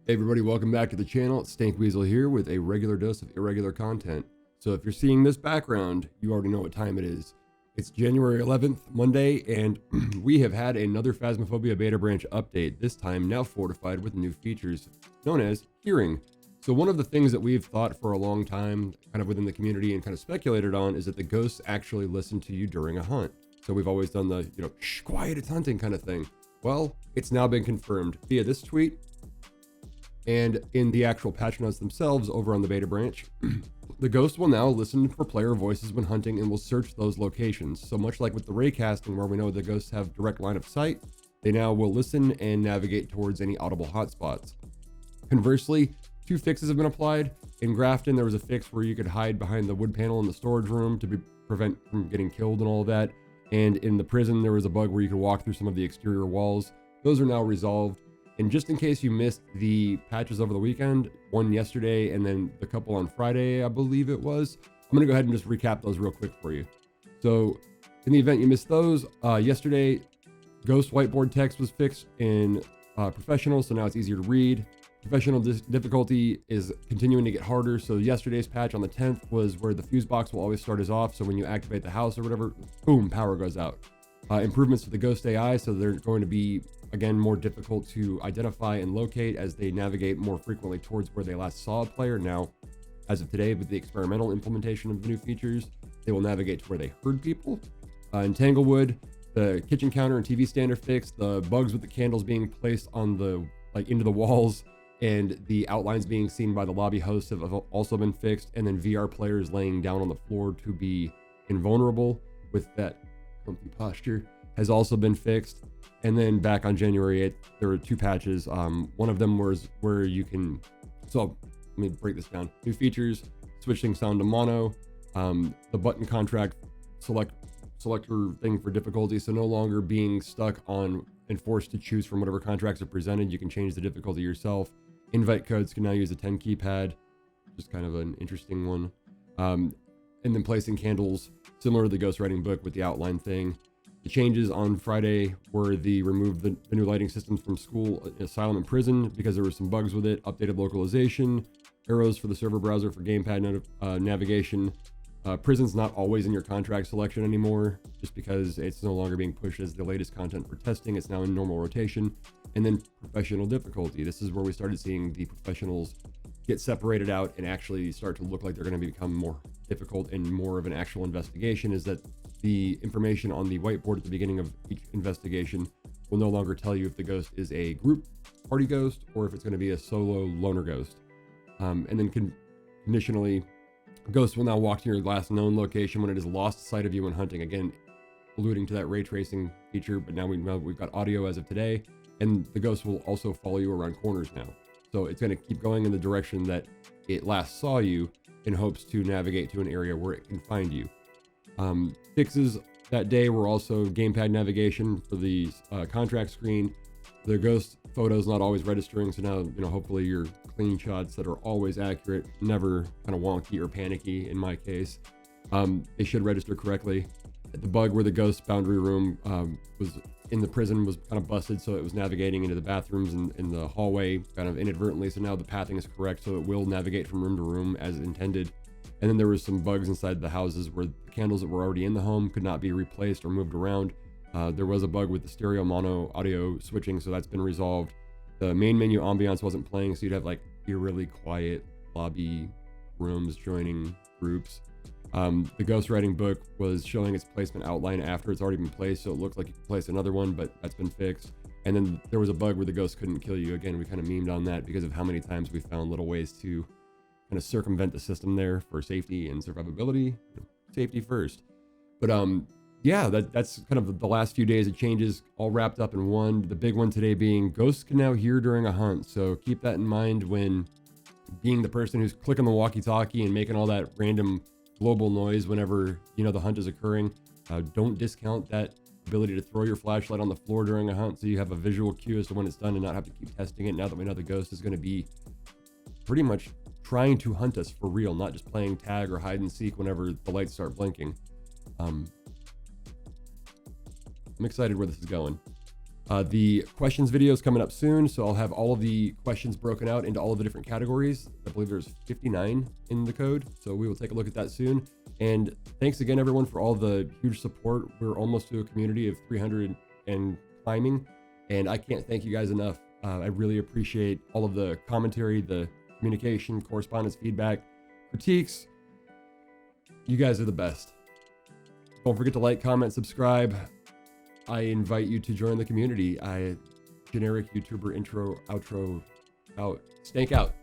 Hey everybody, welcome back to the channel. It's Stank Weasel here with a regular dose of irregular content. So if you're seeing this background, you already know what time it is. It's January 11th, Monday, and we have had another Phasmophobia beta branch update, this time now fortified with new features known as hearing. So one of the things that we've thought for a long time, kind of within the community and kind of speculated on, is that the ghosts actually listen to you during a hunt. So we've always done the, shh, quiet, it's hunting kind of thing. Well, it's now been confirmed via this tweet and in the actual patch notes themselves over on the beta branch. The ghost will now listen for player voices when hunting and will search those locations. So much like with the raycasting, where we know the ghosts have direct line of sight, they now will listen and navigate towards any audible hotspots. Conversely, two fixes have been applied. In Grafton, there was a fix where you could hide behind the wood panel in the storage room to prevent from getting killed and all of that. And in the prison, there was a bug where you could walk through some of the exterior walls. Those are now resolved. And just in case you missed the patches over the weekend, one yesterday and then the couple on Friday, I believe it was, I'm going to go ahead and just recap those real quick for you. So in the event you missed those, yesterday, ghost whiteboard text was fixed in professional, so now it's easier to read. Professional difficulty is continuing to get harder. So yesterday's patch on the 10th was where the fuse box will always start as off. So when you activate the house or whatever, boom, power goes out. Improvements to the ghost AI, so they're going to be, again, more difficult to identify and locate as they navigate more frequently towards where they last saw a player. Now, as of today, with the experimental implementation of the new features, they will navigate to where they heard people. In Tanglewood, the kitchen counter and TV stand are fixed. The bugs with the candles being placed on the, into the walls and the outlines being seen by the lobby hosts have also been fixed. And then VR players laying down on the floor to be invulnerable with that comfy posture has also been fixed. And then back on January 8th, there were two patches. One of them was where you can, so let me break this down. New features, switching sound to mono, the button contract selector thing for difficulty. So no longer being stuck on and forced to choose from whatever contracts are presented. You can change the difficulty yourself. Invite codes can now use a 10 keypad, just kind of an interesting one. And then placing candles, similar to the ghostwriting book with the outline thing. The changes on Friday were removed the new lighting systems from school, asylum, and prison because there were some bugs with it. Updated localization, arrows for the server browser for gamepad navigation. Prison's not always in your contract selection anymore, just because it's no longer being pushed as the latest content for testing. It's now in normal rotation. And then professional difficulty. This is where we started seeing the professionals get separated out and actually start to look like they're going to become more difficult and more of an actual investigation. Is that the information on the whiteboard at the beginning of each investigation will no longer tell you if the ghost is a group party ghost or if it's going to be a solo loner ghost. And then conditionally, ghosts will now walk to your last known location when it has lost sight of you when hunting. Again, alluding to that ray tracing feature, but now we've got audio as of today, and the ghost will also follow you around corners now. So it's going to keep going in the direction that it last saw you in hopes to navigate to an area where it can find you. Fixes that day were also gamepad navigation for the contract screen. The ghost photos not always registering, so now hopefully your clean shots that are always accurate, never kind of wonky or panicky in my case. They should register correctly. The bug where the ghost boundary room was in the prison was kind of busted, so it was navigating into the bathrooms and in the hallway kind of inadvertently. So now the pathing is correct, so it will navigate from room to room as intended. And then there was some bugs inside the houses where the candles that were already in the home could not be replaced or moved around. There was a bug with the stereo mono audio switching, so that's been resolved. The main menu ambiance wasn't playing, so you'd have really quiet lobby rooms joining groups. The ghostwriting book was showing its placement outline after it's already been placed, so it looked like you could place another one, but that's been fixed. And then there was a bug where the ghost couldn't kill you. Again, we kind of memed on that because of how many times we found little ways to kind of circumvent the system there for safety and survivability. Safety first. But yeah, that's kind of the last few days of changes all wrapped up in one. The big one today being ghosts can now hear during a hunt. So keep that in mind when being the person who's clicking the walkie-talkie and making all that random global noise whenever the hunt is occurring. Don't discount that ability to throw your flashlight on the floor during a hunt so you have a visual cue as to when it's done and not have to keep testing it. Now that we know the ghost is going to be pretty much trying to hunt us for real, not just playing tag or hide and seek whenever the lights start blinking. I'm excited where this is going. The questions video is coming up soon, so I'll have all of the questions broken out into all of the different categories. I believe there's 59 in the code, so we will take a look at that soon. And thanks again, everyone, for all the huge support. We're almost to a community of 300 and climbing, and I can't thank you guys enough. I really appreciate all of the commentary, the communication, correspondence, feedback, critiques. You guys are the best. Don't forget to like, comment, subscribe. I invite you to join the community. Generic YouTuber intro, outro, out. Stank out.